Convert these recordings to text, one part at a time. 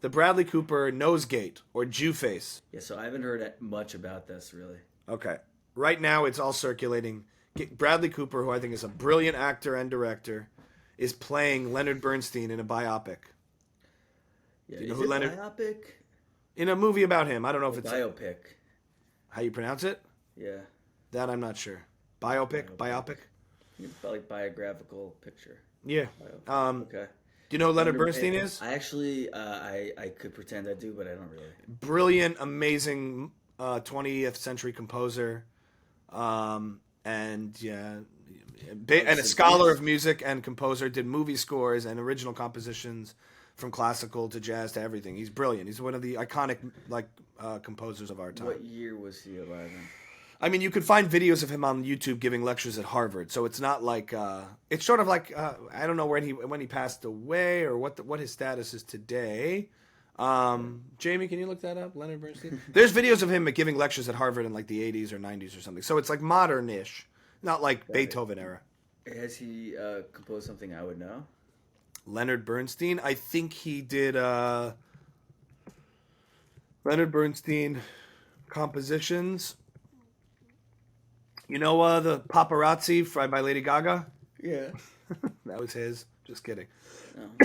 the Bradley Cooper Nosegate or Jew face. Yeah, so I haven't heard much about this really. Okay. Right now, it's all circulating. Bradley Cooper, who I think is a brilliant actor and director, is playing Leonard Bernstein in a biopic. Yeah, Do you know is who it Leonard? biopic In a movie about him. I don't know if or it's biopic? how you pronounce it. Yeah, That I'm not sure. Biopic. it's like biographical picture. Yeah. Biopic. Do Okay. you know who Leonard Bernstein is? I actually, I could pretend I do, but I don't really. Brilliant, amazing 20th century composer, and yeah, and a scholar of music and composer. Did movie scores and original compositions, from classical to jazz to everything. He's brilliant. He's one of the iconic composers of our time. What year was he alive in? I mean, you could find videos of him on YouTube giving lectures at Harvard. So it's not like it's sort of like I don't know when he passed away or what his status is today. Jamie, can you look that up? Leonard Bernstein. There's videos of him giving lectures at Harvard in like the 80s or 90s or something. So it's like modern-ish, not like Beethoven era. Has he composed something I would know? Leonard Bernstein. I think he did Leonard Bernstein compositions. You know the Paparazzi by Lady Gaga? Yeah. That was his. Just kidding.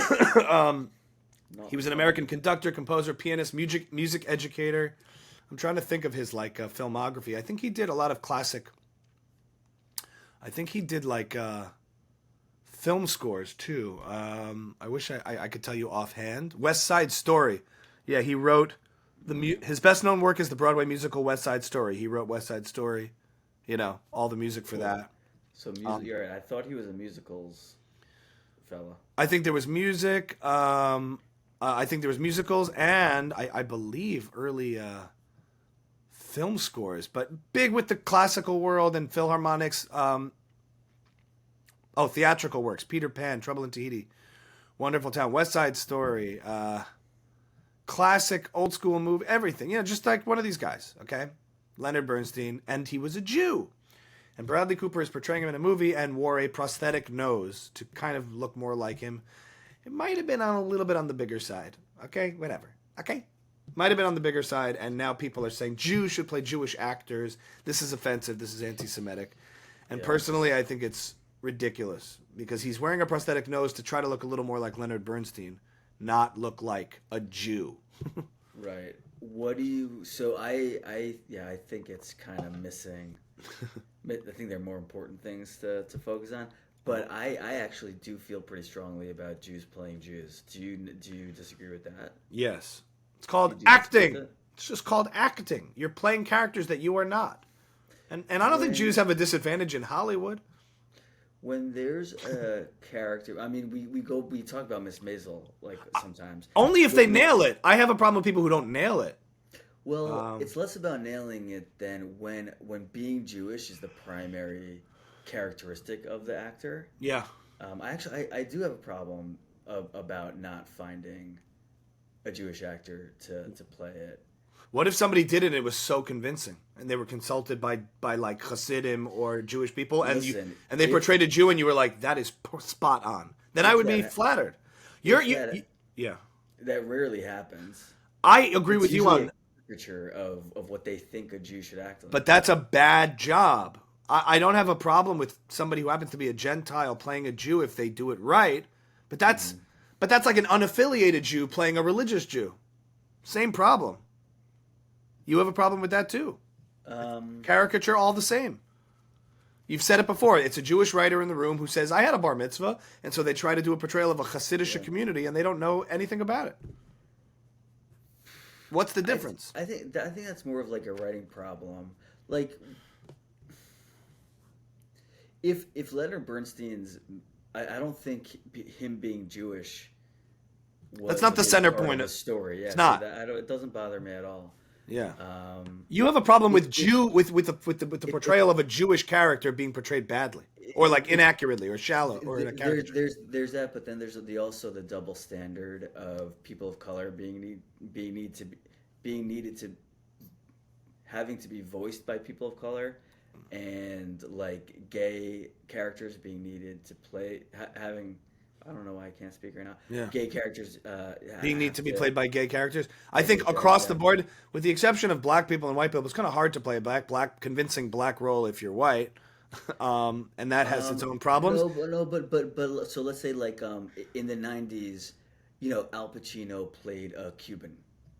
No. He was an American conductor, composer, pianist, music educator. I'm trying to think of his filmography. I think he did a lot of classic. I think he did film scores too. I wish I could tell you offhand. West Side Story. Yeah, he wrote his best known work is the Broadway musical West Side Story. He wrote West Side Story. You know, all the music for that. So music. You're right. I thought he was a musicals fella. I think there was music. I think there was musicals and I believe early film scores, but big with the classical world and philharmonics. Theatrical works: Peter Pan, Trouble in Tahiti, Wonderful Town, West Side Story, classic, old school movie, everything. You know, just like one of these guys. Okay, Leonard Bernstein, and he was a Jew. And Bradley Cooper is portraying him in a movie and wore a prosthetic nose to kind of look more like him. It might have been a little bit on the bigger side. Okay, whatever. Okay. Might have been on the bigger side, and now people are saying Jews should play Jewish actors. This is offensive. This is anti-Semitic. And personally, I think it's ridiculous because he's wearing a prosthetic nose to try to look a little more like Leonard Bernstein, not look like a Jew. Right. What do you? So I think it's kind of missing. I think there are more important things to focus on. But I actually do feel pretty strongly about Jews playing Jews. Do you disagree with that? Yes. It's called acting. It's just called acting. You're playing characters that you are not. And I don't think Jews have a disadvantage in Hollywood. When there's a character, I mean, we talk about Miss Maisel sometimes. Only if they nail it. I have a problem with people who don't nail it. Well, it's less about nailing it than when being Jewish is the primary characteristic of the actor. Yeah. I do have a problem about not finding a Jewish actor to play it. What if somebody did it and it was so convincing and they were consulted by like Hasidim or Jewish people and they portrayed a Jew and you were like, that is spot on. Then I would be flattered. Yeah. That rarely happens. I agree with you on picture of what they think a Jew should act like. But that's a bad job. I don't have a problem with somebody who happens to be a Gentile playing a Jew if they do it right. But that's like an unaffiliated Jew playing a religious Jew. Same problem. You have a problem with that too. Caricature all the same. You've said it before. It's a Jewish writer in the room who says, I had a bar mitzvah. And so they try to do a portrayal of a Hasidic community and they don't know anything about it. What's the difference? I think that's more of like a writing problem. Like, if Leonard Bernstein's, I don't think him being Jewish. That's not the center point of the story. Yeah, it's not. It doesn't bother me at all. Yeah. You have a problem with with the portrayal of a Jewish character being portrayed badly, or like inaccurately, or shallow, or in a caricature. There's that, but then there's also the double standard of people of color having to be voiced by people of color, and like gay characters being needed to play I don't know why I can't speak right now. Yeah. Gay characters Being need have to be played by gay characters. I by think gay characters, across the yeah. board, with the exception of black people and white people, it's kind of hard to play a convincing black role if you're white, and that has its own problems. No, but so let's say like in the '90s, Al Pacino played a Cuban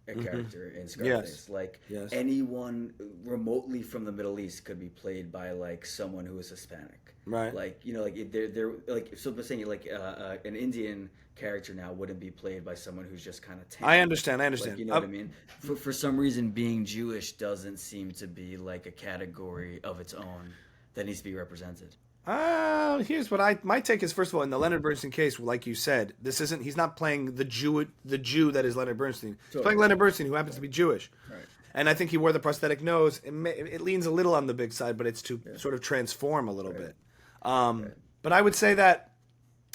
a character in Scarface. Yes. Like Yes. anyone remotely from the Middle East could be played by like someone who is Hispanic. Right. Like like they're like so I'm saying like an Indian character now wouldn't be played by someone who's just kind of tan. I understand. I Like, understand. you know what I mean? For some reason, being Jewish doesn't seem to be like a category of its own that needs to be represented. Here's what my take is. First of all, in the Leonard Bernstein case, like you said, he's not playing the Jew that is Leonard Bernstein. He's playing Leonard Bernstein, who happens to be Jewish. Right. And I think he wore the prosthetic nose. It leans a little on the big side, but it's to sort of transform a little bit. But I would say that,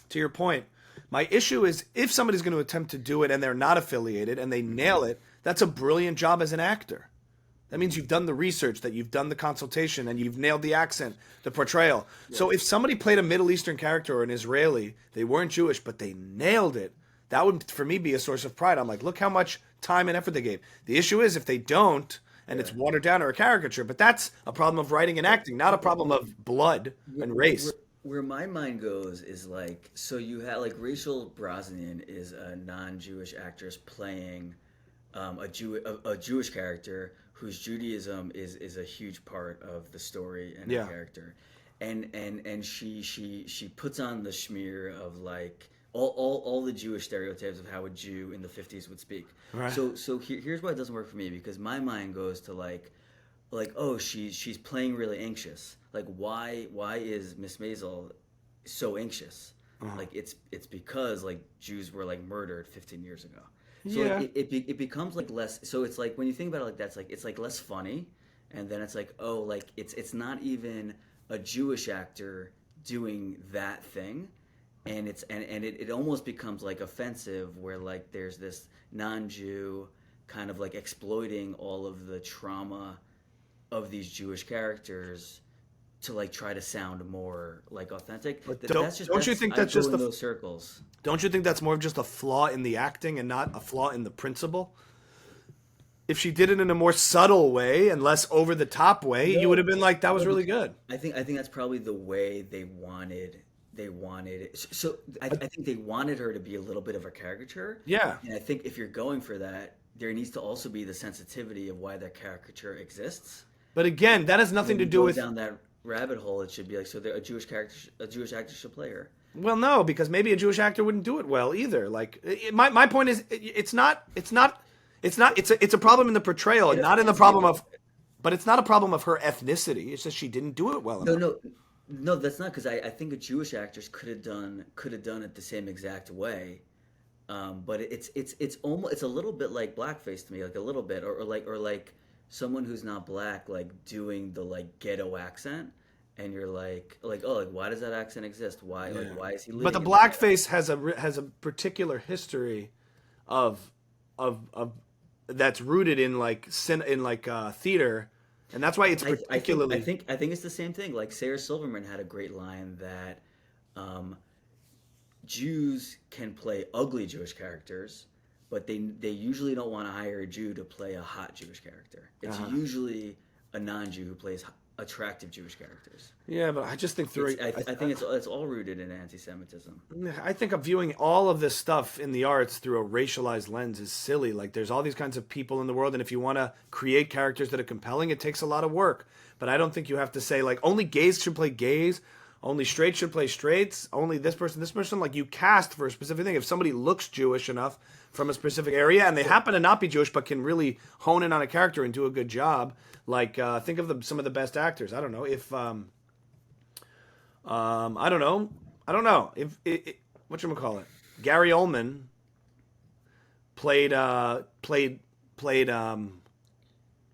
to your point, my issue is if somebody's going to attempt to do it and they're not affiliated and they nail it, that's a brilliant job as an actor. That means you've done the research, that you've done the consultation, and you've nailed the accent, the portrayal. Yeah. So if somebody played a Middle Eastern character or an Israeli, they weren't Jewish, but they nailed it, that would, for me, be a source of pride. I'm like, look how much time and effort they gave. The issue is if they don't, and it's watered down or a caricature, but that's a problem of writing and acting, not a problem of blood and race. Where my mind goes is like, so you have like Rachel Brosnahan is a non-Jewish actress playing a Jewish character whose Judaism is a huge part of the story and the character, and she puts on the schmear of like all the Jewish stereotypes of how a Jew in the 50s would speak. Right. So here's why it doesn't work for me, because my mind goes to like oh, she's playing really anxious. Like why is Miss Maisel so anxious? Like it's because like Jews were like murdered 15 years ago. So like, it becomes like less. So it's like when you think about it like that's like it's like less funny, and then it's like oh like it's not even a Jewish actor doing that thing, and it almost becomes like offensive where like there's this non-Jew kind of like exploiting all of the trauma of these Jewish characters to like try to sound more like authentic. But don't you think that's just those circles? Don't you think that's more of just a flaw in the acting and not a flaw in the principle? If she did it in a more subtle way and less over the top way, you would have been like, that was really good. I think that's probably the way they wanted it. So I think they wanted her to be a little bit of a caricature. Yeah. And I think if you're going for that, there needs to also be the sensitivity of why that caricature exists. But again, that has nothing to do with down that rabbit hole. It should be like, so a Jewish actor should play her. Well, no, because maybe a Jewish actor wouldn't do it well either. Like my point is, it's a problem in the portrayal, not in the problem of, but it's not a problem of her ethnicity. It's just she didn't do it well enough. No, that's not, because I think a Jewish actress could have done it the same exact way. But it's almost, it's a little bit like blackface to me, like a little bit, or like someone who's not black like doing the like ghetto accent, and you're like oh, like why does that accent exist? Why why is he living? But the blackface has a particular history of that's rooted in like theater, and that's why it's particularly. I think it's the same thing. Like Sarah Silverman had a great line that Jews can play ugly Jewish characters, but they usually don't want to hire a Jew to play a hot Jewish character. It's usually a non-Jew who plays attractive Jewish characters. Yeah, but I just think I think it's all rooted in anti-Semitism. I think of viewing all of this stuff in the arts through a racialized lens is silly. Like there's all these kinds of people in the world, and if you want to create characters that are compelling, it takes a lot of work. But I don't think you have to say like only gays should play gays. Only straights should play straights. Only this person. Like you cast for a specific thing. If somebody looks Jewish enough from a specific area and they happen to not be Jewish but can really hone in on a character and do a good job, like think of some of the best actors. I don't know if I don't know if whatchamacallit, Gary Oldman played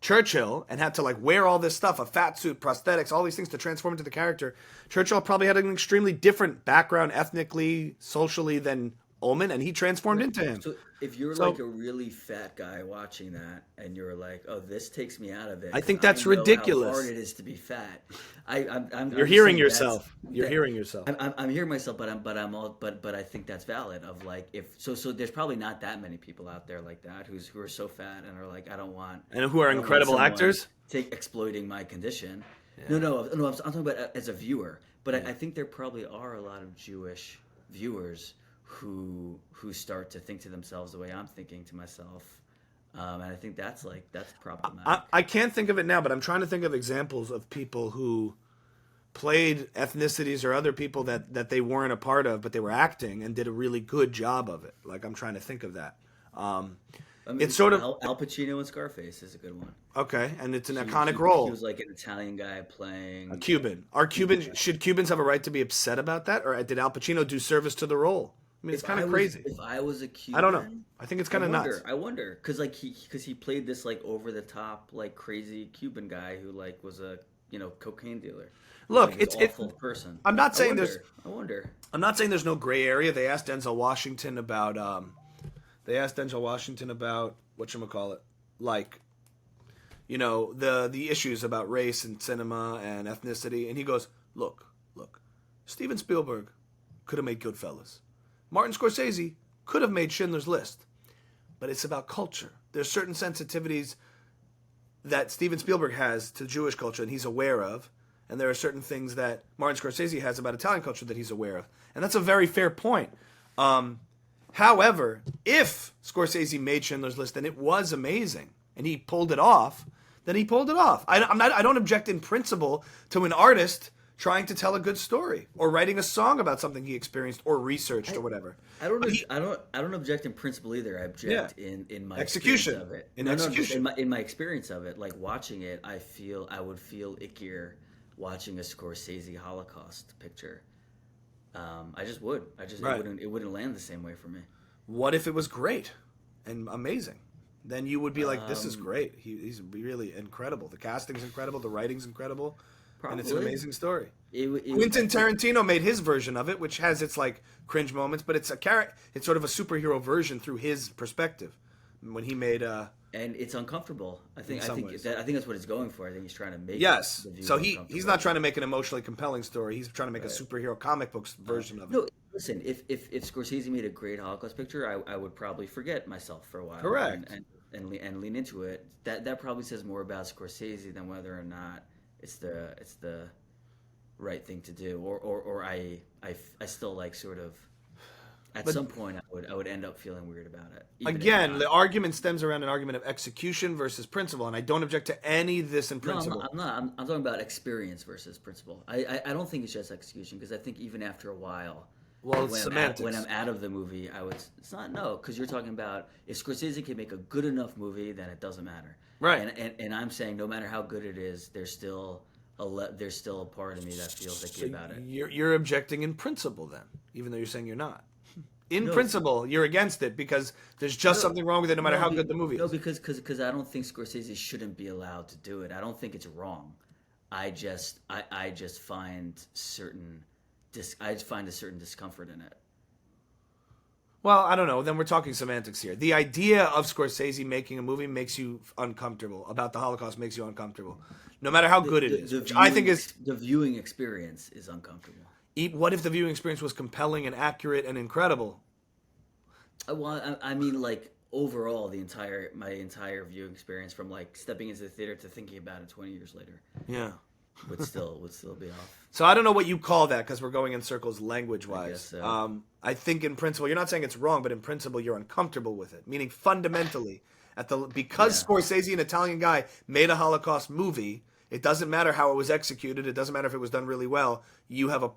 Churchill and had to like wear all this stuff, a fat suit, prosthetics, all these things to transform into the character. Churchill probably had an extremely different background ethnically, socially than Ullman, and he transformed into him. So if you're So like a really fat guy watching that, and you're like, "Oh, this takes me out of it," I 'cause think that's I know ridiculous. how hard it is to be fat. I'm You're just hearing saying that's yourself. You're that. hearing yourself. I'm hearing myself, but I think that's valid. Of like, if so, there's probably not that many people out there like that who are so fat and are like, I don't want, And who are I don't want incredible someone actors. exploiting my condition. Yeah. No. I'm talking about as a viewer. But I think there probably are a lot of Jewish viewers who start to think to themselves the way I'm thinking to myself, and I think that's problematic. I can't think of it now, but I'm trying to think of examples of people who played ethnicities or other people that they weren't a part of, but they were acting and did a really good job of it. Like, I'm trying to think of that. I mean, It's sort of Al Pacino in Scarface is a good one. okay, and it's an iconic role. He was like an Italian guy playing A Cuban. Should Cubans have a right to be upset about that, or did Al Pacino do service to the role? I mean, it's kind of crazy. If I was a Cuban, I don't know. I think it's kind of nuts. I wonder because he played this like over the top like crazy Cuban guy who like was a cocaine dealer. Look, Like, it's awful person. I'm not saying I wonder. I'm not saying there's no gray area. They asked Denzel Washington about whatchamacallit, like, the issues about race and cinema and ethnicity, and he goes, look, Steven Spielberg could have made Goodfellas. Martin Scorsese could have made Schindler's List. But it's about culture. There's certain sensitivities that Steven Spielberg has to Jewish culture and he's aware of, and there are certain things that Martin Scorsese has about Italian culture that he's aware of. And that's a very fair point. However, if Scorsese made Schindler's List and it was amazing and he pulled it off, then he pulled it off. I don't object in principle to an artist trying to tell a good story or writing a song about something he experienced or researched or whatever. I don't object in principle either. I object in my execution experience of it. In execution. In my experience of it, like watching it, I would feel ickier watching a Scorsese Holocaust picture. I just would. Right. It wouldn't land the same way for me. What if it was great and amazing? Then you would be like, this is great. He's really incredible. The casting's incredible. The writing's incredible. Probably. And it's an amazing story. Quentin Quentin Tarantino made his version of it, which has its like cringe moments, but it's it's sort of a superhero version through his perspective. When he made and it's uncomfortable. I think that's what it's going for. I think he's trying to make yes. the viewer So he's not trying to make an emotionally compelling story. He's trying to make Right. a superhero comic books version of it. No, listen. If Scorsese made a great Holocaust picture, I would probably forget myself for a while. Correct. And lean into it. That probably says more about Scorsese than whether or not it's the right thing to do. Or I still like sort of. At some point, I would end up feeling weird about it. Again, the argument stems around an argument of execution versus principle, and I don't object to any of this in principle. No, I'm not. I'm talking about experience versus principle. I don't think it's just execution because I think even after a while, Well, it's semantics. when I'm out of the movie, it's not because you're talking about if Scorsese can make a good enough movie, then it doesn't matter. Right. And I'm saying no matter how good it is, there's still a part of me that feels icky about it. You're objecting in principle then, even though you're saying you're not. In principle, you're against it because there's just something wrong with it no matter how good the movie is. No, because I don't think Scorsese shouldn't be allowed to do it. I don't think it's wrong. I just find a certain discomfort in it. Well, I don't know. Then we're talking semantics here. The idea of Scorsese making a movie makes you uncomfortable. About the Holocaust makes you uncomfortable. No matter how good it is. Which I think is the viewing experience is uncomfortable. What if the viewing experience was compelling and accurate and incredible? Well, I mean, like overall, my entire viewing experience, from like stepping into the theater to thinking about it 20 years later, yeah, would still be off. So I don't know what you call that because we're going in circles language-wise. I guess so. I think in principle, you're not saying it's wrong, but in principle, you're uncomfortable with it. Meaning fundamentally, because Scorsese, an Italian guy, made a Holocaust movie, it doesn't matter how it was executed. It doesn't matter if it was done really well. You have a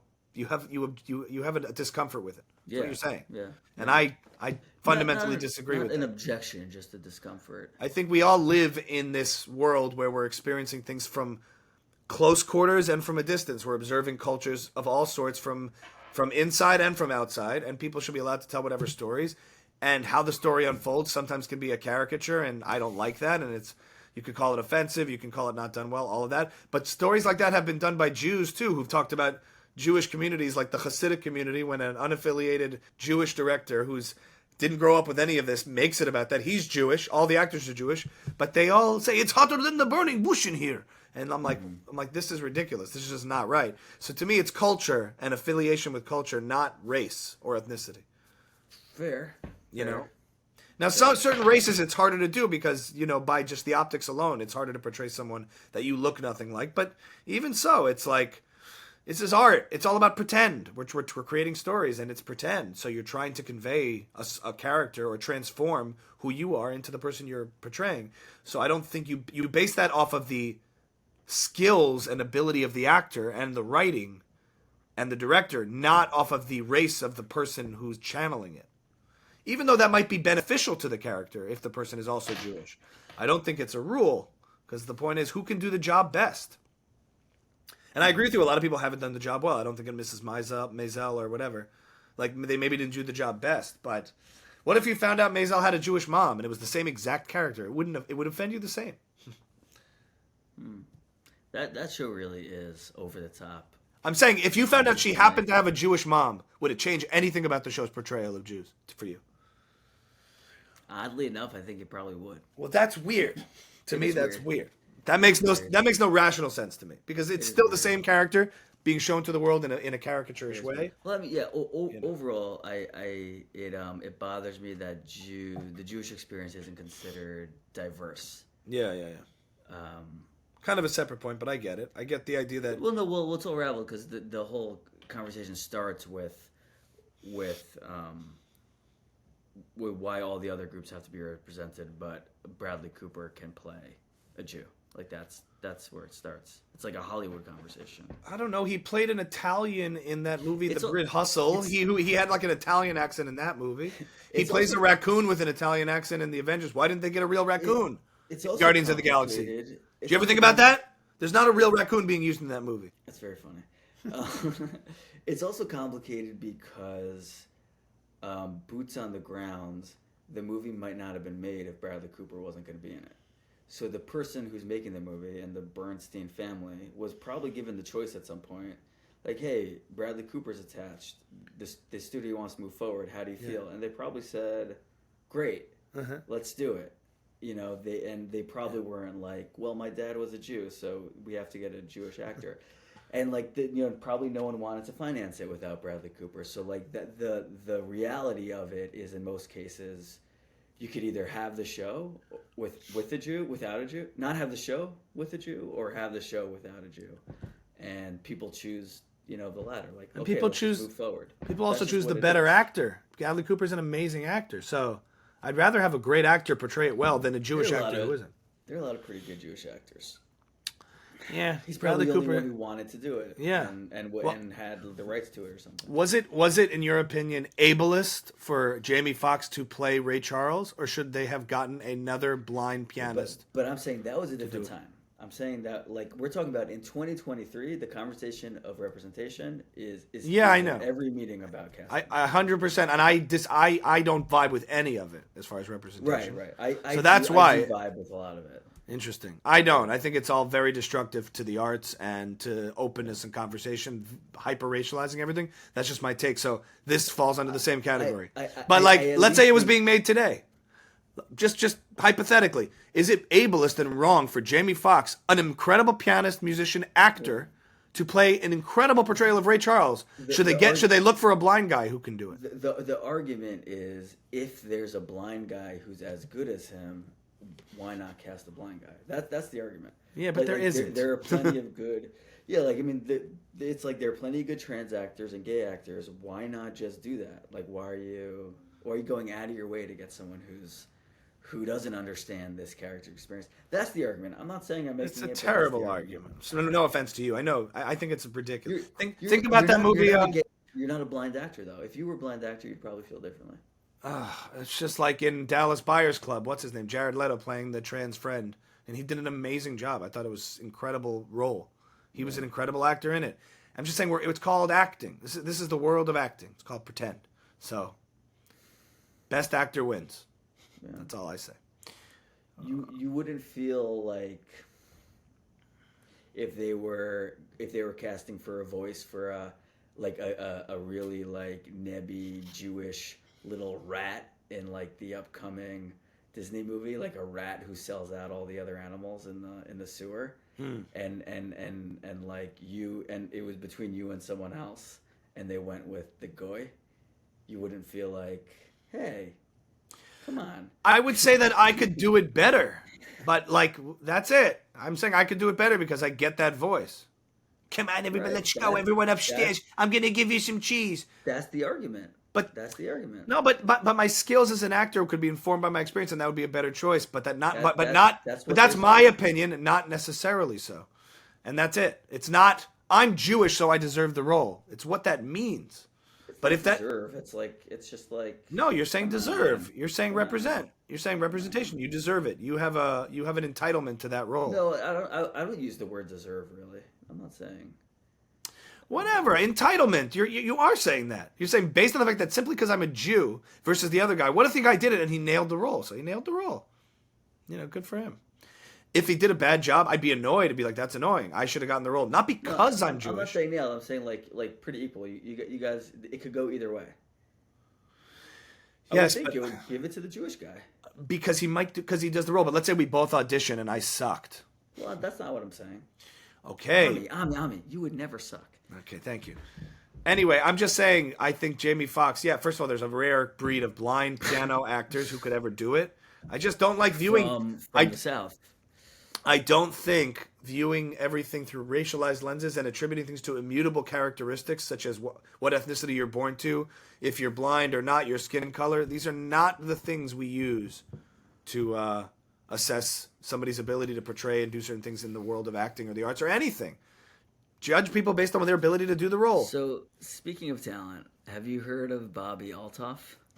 discomfort with it. That's what you're saying. Yeah. And I fundamentally disagree with that. Not an that. objection, just a discomfort. I think we all live in this world where we're experiencing things from close quarters and from a distance. We're observing cultures of all sorts from inside and from outside, and people should be allowed to tell whatever stories. And how the story unfolds sometimes can be a caricature, and I don't like that. And you could call it offensive, you can call it not done well, all of that. But stories like that have been done by Jews too, who've talked about Jewish communities like the Hasidic community, when an unaffiliated Jewish director who's didn't grow up with any of this makes it about that. He's Jewish. All the actors are Jewish, but they all say it's hotter than the burning bush in here. And I'm like, this is ridiculous. This is just not right. So to me, it's culture and affiliation with culture, not race or ethnicity. Fair. You know. Now, some certain races it's harder to do because, you know, by just the optics alone, it's harder to portray someone that you look nothing like. But even so, it's like, this is art. It's all about pretend. We're creating stories, and it's pretend. So you're trying to convey a character or transform who you are into the person you're portraying. So I don't think you base that off of the skills and ability of the actor and the writing and the director, not off of the race of the person who's channeling it. Even though that might be beneficial to the character if the person is also Jewish. I don't think it's a rule, because the point is who can do the job best. And I agree with you, a lot of people haven't done the job well. I don't think in Mrs Maisel or whatever. Like, they maybe didn't do the job best, but what if you found out Maisel had a Jewish mom and it was the same exact character? It would offend you the same. That show really is over the top. I'm saying, if you found out she happened to have a Jewish mom, would it change anything about the show's portrayal of Jews for you? Oddly enough, I think it probably would. Well, that's weird. To me, that's weird. That makes no rational sense to me, because it's still the same character being shown to the world in a caricaturish way. Well, I mean, overall, it bothers me that the Jewish experience isn't considered diverse. Yeah. Kind of a separate point, but I get it. I get the idea that... Well, it's unravel because the whole conversation starts with why all the other groups have to be represented, but Bradley Cooper can play a Jew. Like that's where it starts. It's like a Hollywood conversation. I don't know. He played an Italian in that movie, The Brit Hustle. He had like an Italian accent in that movie. He plays a raccoon with an Italian accent in The Avengers. Why didn't they get a real raccoon? It's also Guardians of the Galaxy. Did you ever think about that? There's not a real raccoon being used in that movie. That's very funny. It's also complicated because boots on the ground, the movie might not have been made if Bradley Cooper wasn't going to be in it. So the person who's making the movie and the Bernstein family was probably given the choice at some point, like, hey, Bradley Cooper's attached. The studio wants to move forward. How do you feel? And they probably said, great, let's do it. You know, they probably weren't like, well, my dad was a Jew, so we have to get a Jewish actor. And like, probably no one wanted to finance it without Bradley Cooper. So like, the reality of it is, in most cases, you could either have the show with a Jew, without a Jew, not have the show with a Jew, or have the show without a Jew. And people choose, the latter. Like, okay, people let's choose move forward. People also choose the better actor. Bradley Cooper's an amazing actor, so I'd rather have a great actor portray it well than a Jewish actor who isn't. There are a lot of pretty good Jewish actors. Yeah, he's probably the only one who wanted to do it. Yeah, and had the rights to it or something. Was it in your opinion ableist for Jamie Foxx to play Ray Charles, or should they have gotten another blind pianist? But I'm saying that was a different time. I'm saying that, like, we're talking about in 2023, the conversation of representation is I know every meeting about casting. 100%, and I don't vibe with any of it as far as representation. Right. So that's why I do vibe with a lot of it. Interesting. I don't. I think it's all very destructive to the arts and to openness and conversation, hyper-racializing everything. That's just my take. So this falls under the same category. Let's say it was being made today. Just hypothetically, is it ableist and wrong for Jamie Foxx, an incredible pianist, musician, actor, to play an incredible portrayal of Ray Charles? Should they look for a blind guy who can do it? The argument is, if there's a blind guy who's as good as him, why not cast a blind guy? That's the argument. Yeah, but there isn't. There are plenty of good. Yeah, like, I mean, it's like there are plenty of good trans actors and gay actors. Why not just do that? Like, why are you going out of your way to get someone who doesn't understand this character experience? That's the argument. I'm not saying I'm making it. It's a terrible argument. So no offense to you. I know. I think it's ridiculous. Think about that movie. You're not a blind actor, though. If you were a blind actor, you'd probably feel differently. It's just like in Dallas Buyers Club. What's his name? Jared Leto playing the trans friend. And he did an amazing job. I thought it was an incredible role. He was an incredible actor in it. I'm just saying it's called acting. This is the world of acting. It's called pretend. So, best actor wins. Yeah. That's all I say. You wouldn't feel like if they were casting for a voice for like a really like nebby Jewish little rat in like the upcoming Disney movie, like a rat who sells out all the other animals in the sewer, and like you, and it was between you and someone else, and they went with the goy, you wouldn't feel like, hey, come on. I would say that I could do it better, but like that's it. I'm saying I could do it better because I get that voice. Come on, everybody, Right. let's go. Everyone upstairs. I'm gonna give you some cheese. That's the argument. But That's the argument. no, but my skills as an actor could be informed by my experience, and that would be a better choice. But that not, That- but that- not, that's but what that's they my say. opinion, not necessarily so. And that's it. It's not. I'm Jewish, so I deserve the role. It's what that means. But if that deserve, it's like, it's just like, no, you're saying come on, deserve. man. You're saying Come on. represent. You're saying representation. You deserve it. You have an entitlement to that role. No, I don't use the word deserve really. I'm not saying. Whatever, entitlement. You are saying that. You're saying based on the fact that simply because I'm a Jew versus the other guy. What if the guy did it and he nailed the role? So he nailed the role. You know, good for him. If he did a bad job, I'd be annoyed. I'd be like, that's annoying. I should have gotten the role, not because I'm Jewish. I'm not saying nailed. I'm saying like pretty equal. You guys, it could go either way. Yes, I would but- think you would give it to the Jewish guy. because he does the role. But let's say we both audition and I sucked. Well, that's not what I'm saying. Okay. Ami, you would never suck. Okay, thank you. Anyway, I'm just saying, I think Jamie Foxx, yeah, first of all, there's a rare breed of blind piano actors who could ever do it. I just don't like viewing. From the South. I don't think viewing everything through racialized lenses and attributing things to immutable characteristics, such as what ethnicity you're born to, if you're blind or not, your skin color, these are not the things we use to assess somebody's ability to portray and do certain things in the world of acting or the arts or anything. Judge people based on their ability to do the role. So, speaking of talent, have you heard of Bobby Altoff?